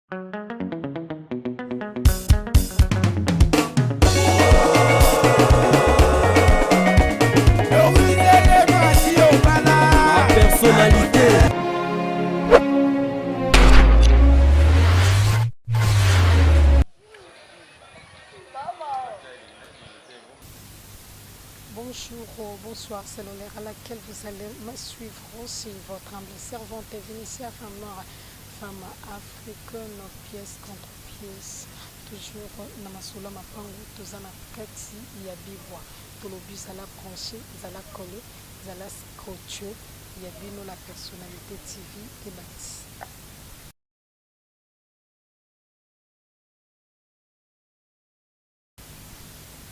Ma personnalité. Bonjour, bonsoir, c'est l'heure à laquelle vous allez me suivre aussi. Votre humble servante est Vénitia, femme noire, femme africaine, pièce contre pièce. Toujours Namasula Mapango, Tozana Kati, Yabiwa. Pour le bus à la branchée, Zala collé, Zala scotché, Yabino la personnalité TV et Bati.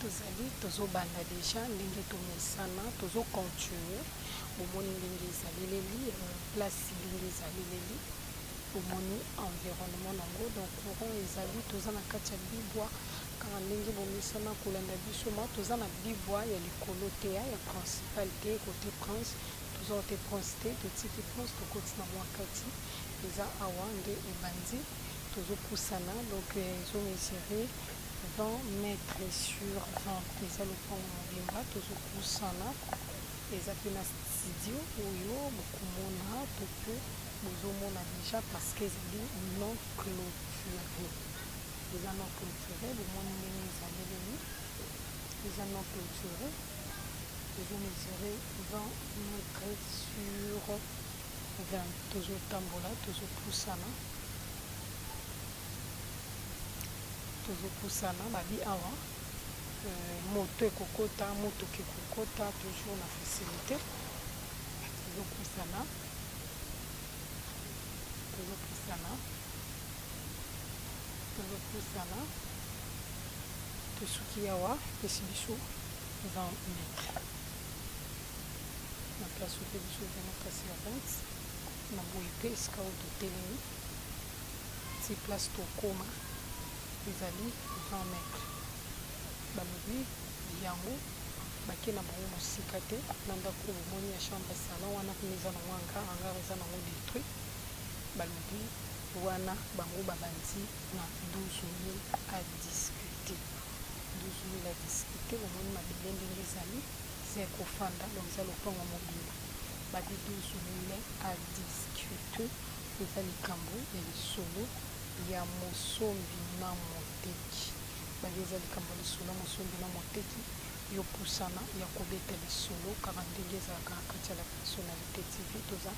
Tozali tozobanda deja ndenge tomesana tozocontinue omoni ndenge ezaleleli place ndenge ezaleleli omoni environnement nango donc courant ezali toza na kati ya bibwa kaka ndenge bomesana kolanda biso ma toza na bibwa ya likolo te ya principal te kote prince toza te prince te totiki prince tokoti na mwa kati eza awa nde ebandi tozopusana donc ezomesire 20 mètres sur 20 eza lopango mobimba tozopusana eza mpe na studio oyo bokomona to mpe bozomona déjà parce que ezali non clôturé eza non clôturé bomoni ndenge ezaleleli eza non clôturé ezomesure 20 mètres sur 20 tozotambola tozopusana tozopusana babi awa moto ekokota motoka ekokota toujours na facilité tozopusana tosuki awa pesi biso 20 mètres na place ope biso 20 mètres sur 20 na boye mpe esika oyo totelemi ti place tokoma ezali 20 mètres balobi yango bake na bango mosika te na ndako bomoni ya chambre salon wana mpena eza nango hangar eza nango détruit balobi wana bango babandi na 12 000 à discuter 12 000 à discuter bomoni mabele ndenge ezali eza ya kofanda donc eza lopango mobimba babi 12 000 à discuter eza likambo ya lisolo ya mosombi na moteki babi eza likambo ya lisolo ya mosombi na moteki yo pusana ya kobeta lisolo kaka ndenge ezalaka na kati ya la personnalité tv toza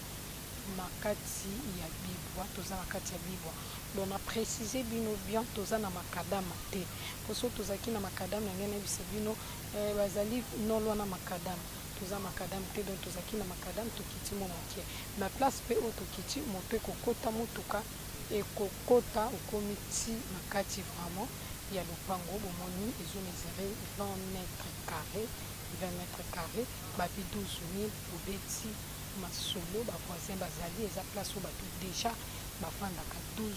na kati ya bibwa toza na kati ya bibwa donc na précise bino bien toza na makadama te poso tozalaki na makadama yange nayebisa bino bazali nolo wana makadama toza makadame te donc tozalaki na makadame tokiti mo mokie na place mpe oyo tokiti moto ekokota motuka ekokota okomi ti na kati vraiment ya lopango bomoni ezomesure 20 mètres carré babi 12 000 obeti masolo bavoisin bazali eza place oyo bato déjà bafandaka 12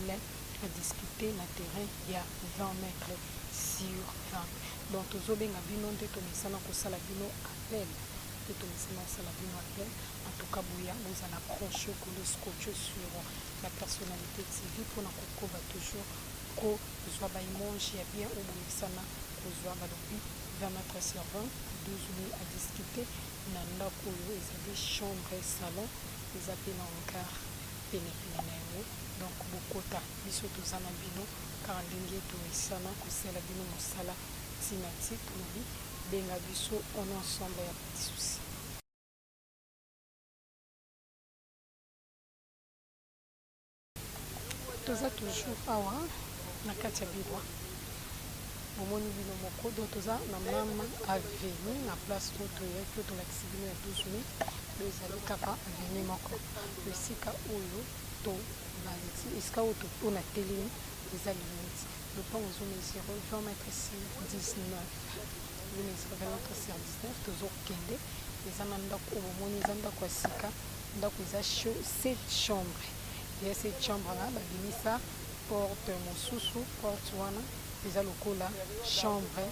000 à discuter na terrain ya 20 mètres sur 20 donc tozobenga bino nde tomesana kosala bino appel nde tomesana kosala bino appel en tout cas boya bozala branché kolo scotché sur la personnalité tv mpona kokoba toujours kozwa baimage ya bien oyo bomesana kozwa balobi 20 mètres sur 20 12 000 à discuter na ndako oyo ezali chambre salon eza mpe na hangar penepene na yango donc bokota biso toza na bino kaka ndenge tomesana kosala bino mosala ntina ti tolobi benga biso on ensemble ya petit souci toza toujours awa na kati ya bibwa bomoni bino moko do toza na mama aveni na place oyo toyaki oyo tolakisi bino ya 12 000 do ezali kaka aveni moko esika oyo tobandi esika oyo tona telemi eza limite lopango ezomesure 20 mètres sur 19 ezomesure 20 mètres sur 19 tozokende eza na ndako oyo bomoni eza ndako ya sika ndako eza 7 chambre ya 7 chambre na babimisa porte mosusu porte wana eza lokola chambre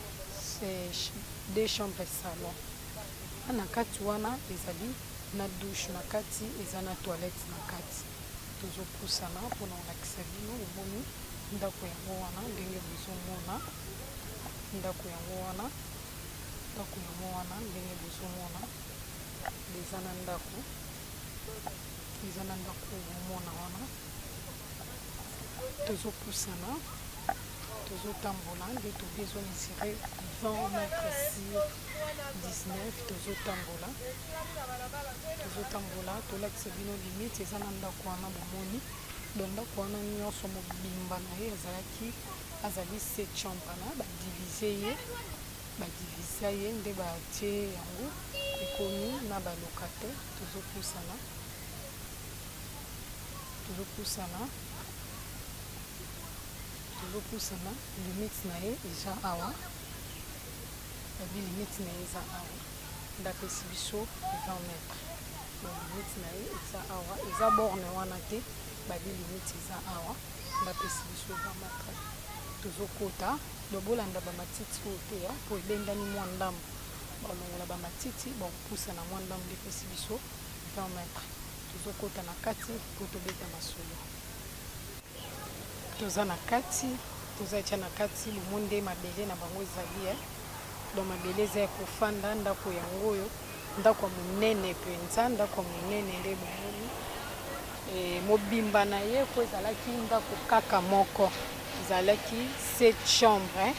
deux chambres salon na kati wana ezali na douche na kati eza na toilette na kati tozopusana mpona kolakisa bino omoni ndako yango wana ndenge bozomona ndako yango wana ndenge bozomona eza na ndako bomona wana tozopusana tozotambola nde tobi ezomesire 20 mètres sur 19 tozotambola tolakisa bino limite eza na ndako wana bomoni don ndako wana nyonso mobimba na ye azali 7 chambre na badivize ye nde batie yango ekomi na balocataire tozopusana limite na ye eza awa ndapesi biso 20 mètres donc limite na ye eza awa eza borne wana te babi limite eza awa ndapesi biso 20 mètres tozokota lobolanda bamatiti oyo te ya po ebendani mwa ndambo balongola bamatiti bakopusana mwa ndambo ndepesi biso 20 mètres tozokota na kati po tobeta masolo toza etya na kati bomoni nde mabele na bango ezali don mabele eza ya kofanda ndako yango oyo ndako ya monene mpenza ndako ya monene nde bomoni mobimba na ye po ezalaki ndako kaka moko ezalaki 7 chambre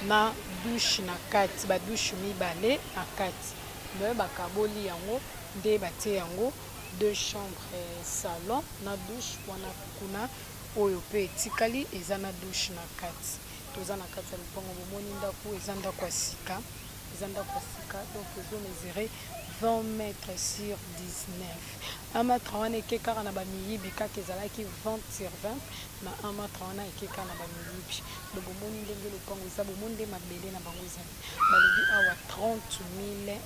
na douche na kati badouche mibale na kati me bakaboli yango nde batie yango 2 chambre salon na douche wana kuna oyo pe etikali eza na douche na kati toza na kati ya lopango bomoni ndako eza ndako ya sika donc ezomesure 20 mètres sur 19 amatre wana eke kaka na bamiyibi kaka ezalaki 20 sur 20 na amatre wana eke kaka na bamiyibi do bomoni ndenge lopango eza bomoni nde mabele na bango ezali balobi awa 30 000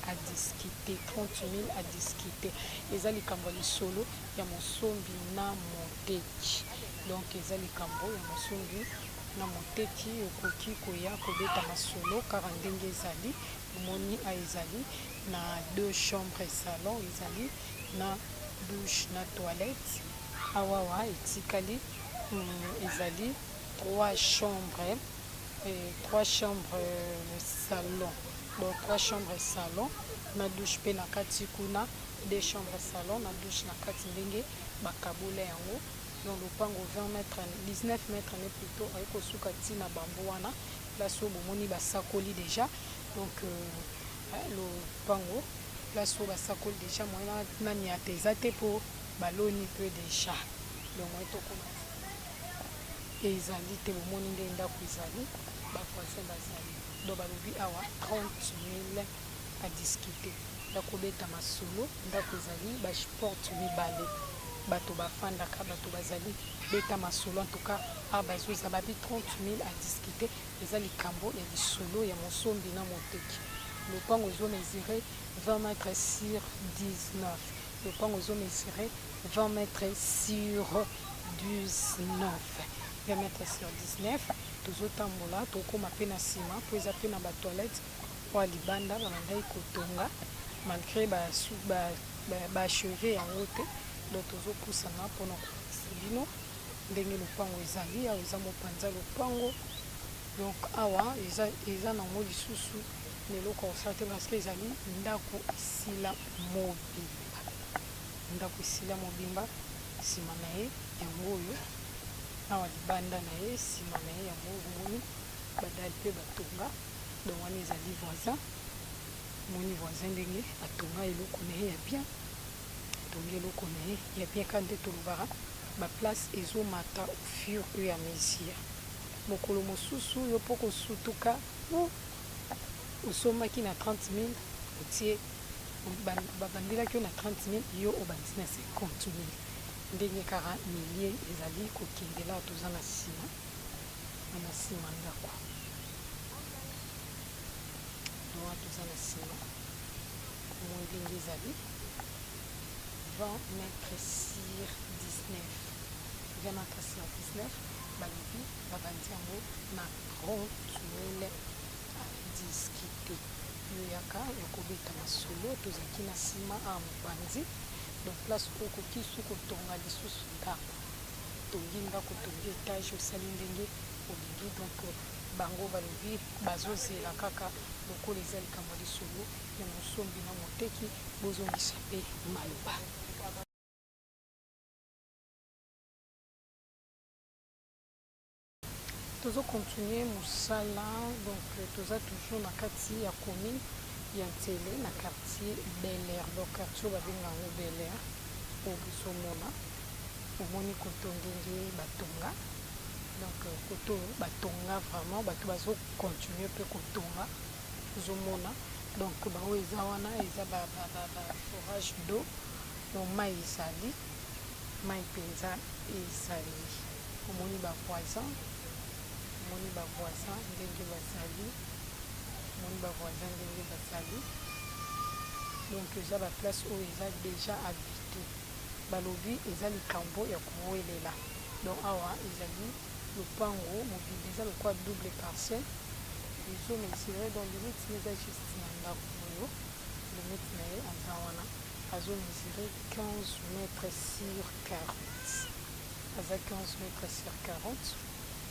à discuter eza likambo ya lisolo ya mosombi na moteki donc eza likambo ya mosombi na moteki okoki koya kobeta masolo kaka ndenge ezali bomoni ezali na 2 chambre salon ezali na douche na toilette awawa etikali ezali 3 chambre salon donc 3 chambre salon na douche pe na kati kuna 2 chambre salon na douche na kati ndenge bakabola yango donc lopango 20 mètres 19 mètres ne plutôt ayekosuka ntina bambo wana place oyo bomoni basakoli déjà donc lopango place oyo basakoli déjà moyena nani ata eza te mpo baloni mpe déjà donc moye tokoma ezali te bomoni nde ndako ezali bavoisin bazali donc balobi awa 30 000 à discuter ndako beta masolo ndako ezali baporte mibale bato bafandaka bato bazali beta masolo en tout cas bazoza babi 30 000 à discuter eza likambo ya lisolo ya mosombi na moteki lopango ezomesure 20 mètres sur 19 lopango ezomesure 20 mètres sur 19 20 mètres sur 19 tozotambola tokoma mpe na nsima mpo eza mpe na batoilette oyo libanda babandaki kotonga malgré bacheve yango te donc tozopusana mpona kolakisa bino ndenge lopango ezali awa eza mopanza lopango donc awa eza nango lisusu na eloko osala te parce que ezali ndako esila mobimba nsima na ye yango oyo awa libanda na ye nsima na ye yango omoni badali mpe batonga donc wana ezali voisin moni voisin ndenge atonga eloko na ye ya bien atongi eloko na ye ya bien ka nde tolobaka baplace ezomata au fur et à mesure mokolo mosusu yo mpo kosutuka osomaki na 30 000 otie babandelaki yo na 30 000 yo obandisi na 50 000 ndenge kaka milie ezali kokendela toza na nsima ndako doa toza na nsima mo ndenge ezali 20 mètres sur 19 20 mètres sur 19 balobi babandi yango na 30 000 à discuter yo yaka ya kobeta masolo tozalaki na nsima a mopanzi donc place oyo okoki su kotonga lisusu ndako otongi ndako otongi etage osali ndenge olingi. Donc bango balobi bazozela kaka lokola eza likambo lisolo ya mosombi na moteki bozongisa mpe maloba. Tozo continue mosala, donc toza toujours na kati ya commune ya Ntele na quartier Bel Air. Donc quartier babengango Bel Air oyo bozomona omoni koto ndenge batonga. Donc koto batonga vraiment bato bazocontinue mpe kotonga ozomona. Donc bango eza wana eza ba forage d'eau, donc mai ezali mai mpenza ezali. Omoni bavoisin ndenge bazali, omoni bavoisin ndenge bazali. Donc eza baplace oyo eza déjà habité, balobi eza likambo ya kowelela. Donc awa ezali lopango mobile eza lokwa double parcelle ezomesire. Donc limite eza juste na ndako oyo, limite na ye aza wana azomesire 15 mètres sur 40, aza 15 mètres sur 40.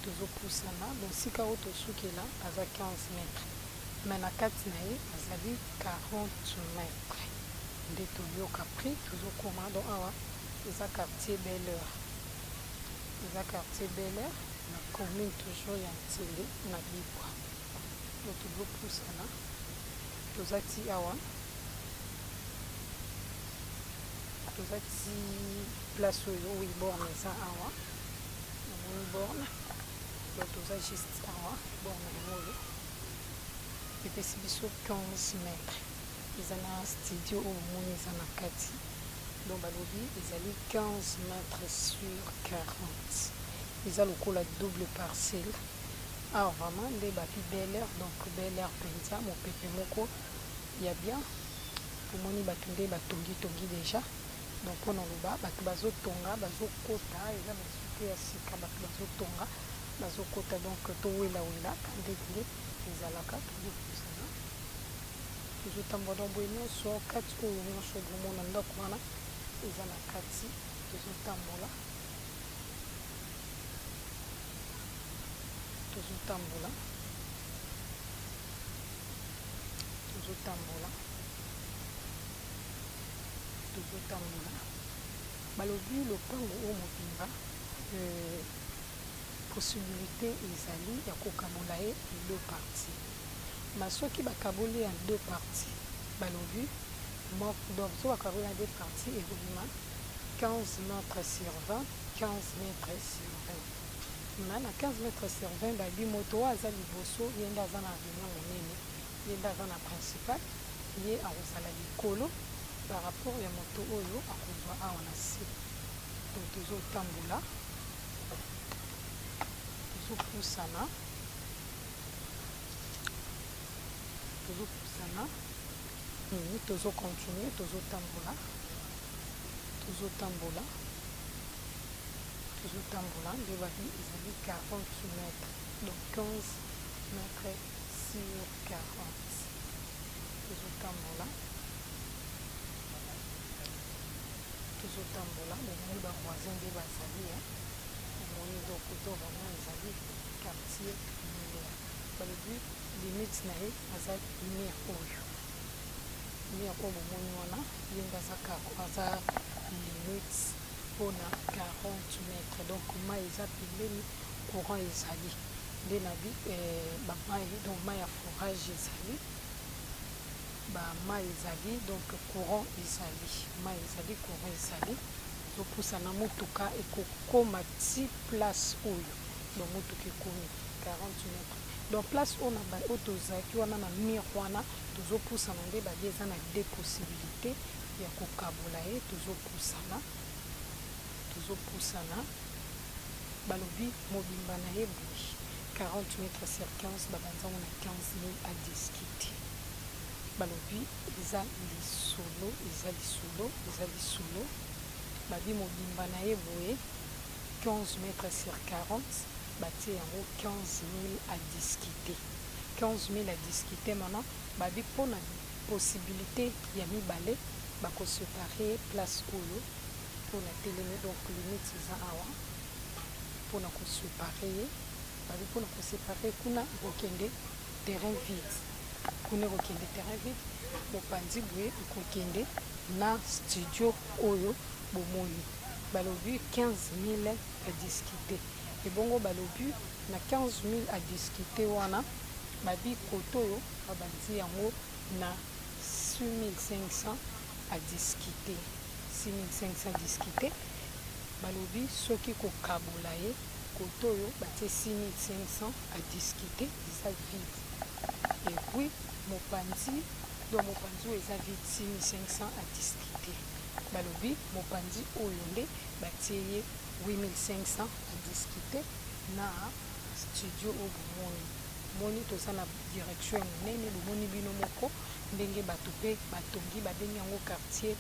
tozopusana. Donc sika oyo tosukela aza 15 mètres, mais na kati na ye azali 40 mètres nde toyoka prix tozokoma. Donc awa eza quartier Bel Air, eza quartier Bel Air na commune toujours ya Ntele na Libwa. Donc tozopusana tozati awa tozati place oyo oyo borne eza awa omoni borne. Donc toza juste awa borne yango epesi biso 15 mètres. eza na studio oyo omoni eza na kati. Donc balobi ezali 15 mètres sur 40, eza lokola double parcelle. Alors vraiment nde babi Bel Air. Donc Bel Air mpenza mopepe moko ya bien. omoni bato nde batongi déjà. Donc mpona loba bato bazotonga bazokota, eza basuke ya sika bato bazotonga bazokota. Donc towelawela ndenge ezalaka tozopusana tozotambola boye nyonso kati oyo nyonso bomona ndako wana eza na kati. tozotambola balobi lopango oyo mobimba possibilité ezali ya kokabola ye deux parties. Mais soki bakaboli ya deux parties balobi donc so bakaboli ya deux parties ekobima 15 mètres sur 20, 15 mètres sur 20. Mais na 15 mètres sur 20 babi moto oyo aza liboso ye nde aza na avenir monene, ye nde aza na principal, ye akozala likolo par rapport ya moto oyo akozwa awa na se. Donc tozotambola tozopusana tozocontinue tozotambola nde babi ezali 40 mètres. Donc 15 mètres sur 40 tozotambola bomoni bavoisin nde bazali omoni. Donc koto vraiment ezali quartier Bel Air. balobi limite na ye aza mir oyo bomoni wana ye nde aza limite mpona 40 mètres. Donc mai eza pembeni, courant ezali nde na bi bamai. Donc mai ya forage ezali, bamai ezali, donc courant ezali, mai ezali, courant ezali. tozopusana motuka ekokoma ti place oyo. Donc motuka ekomi 40 mètres. Donc place oyo na oyo tozalaki wana na mire wana tozopusana nde babi eza na deux possibilités ya kokabola ye. tozopusana balobi mobimba na ye boye 40 mètres sur 15 babanzango na 15 000 à discuter. balobi eza lisolo babi mobimba na ye boye 15 mètres sur 40 batie yango 15 000 à discuter. 15 000 à discuter. Maintenant babi mpona possibilité ya mibale bakosepare place oyo mpona telemi. Donc limite eza awa mpona kosepare babi mpona kosepare kuna kokende terrain vide kuna kokende terrain vide mopanzi boye kokende na studio oyo bomoi balobi 15 000 à discuter ebongo balobi na 15 000 à discuter wana babi koto oyo babandi yango na 6 500 à discuter 6 500 discuter balobi soki kokabola ye koto oyo batie 6 500 à discuter eza vide et puis mopanzi donc mopanzi oyo eza vide 6 500 à discuter balobi mopanzi oyo nde batie ye 8 500 à discuter na studio oyo bomoni moni toza na direction ya monene bomoni bino moko ndenge bato mpe batongi babengi yango quartier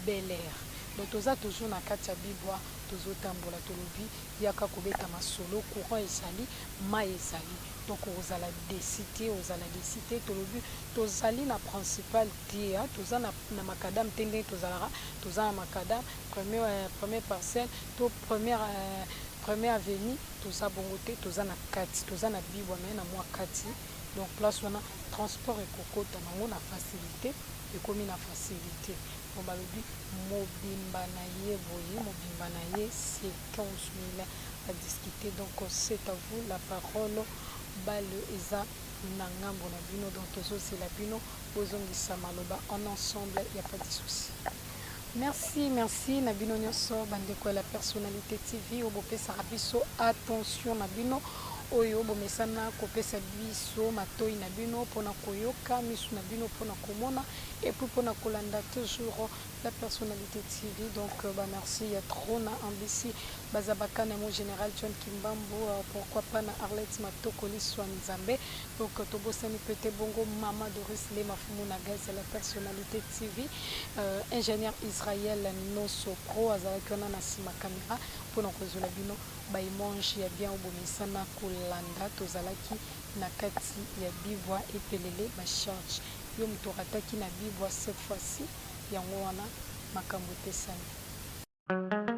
Bel Air donc toza toujours na kati ya bibwa tozotambola tolobi yaka kobeta masolo courant ezali mai ezali donc ozala desite ozala desite tolobi tozali na principal tia toza na makadam te ndenge tozalaka toza na makadam première parcelle to première avenue toza bongo te toza na kati toza na bibwa me na mwa kati donc place wana transport ekokota nango na facilité ekomi na facilité bon balobi mobimba na ye boye mobimba na ye c'est 15 000 à discuter donc c'est à vous la parole bale eza na ngambo na bino donc tozosela bino bozongisa maloba en ensemble il n'y a pas de souci. Merci na bino nyonso bandeko ya la personnalité TV oyo bopesaka biso attention na bino oyo bomesana kopesa biso matoi na bino mpona koyoka misu na bino mpona komona et puis mpona kolanda toujours la personnalité TV donc merci ya trop na ambisi bazabaka na mon général John Kimbambo pourquoi pas na Arlette Matoko Liswa Nzambe donc tobosani pete bongo mama Doris Le Mafumu na gaz la personnalité TV ingénieur Israël Noso Pro azalaki wana na sima caméra mpona kozala bino baimage ya bien obomesana kolanda tozalaki na kati ya bivwa epelele bacharge yo moto rataki na bivwa cette fois-ci yango wana makambo epesani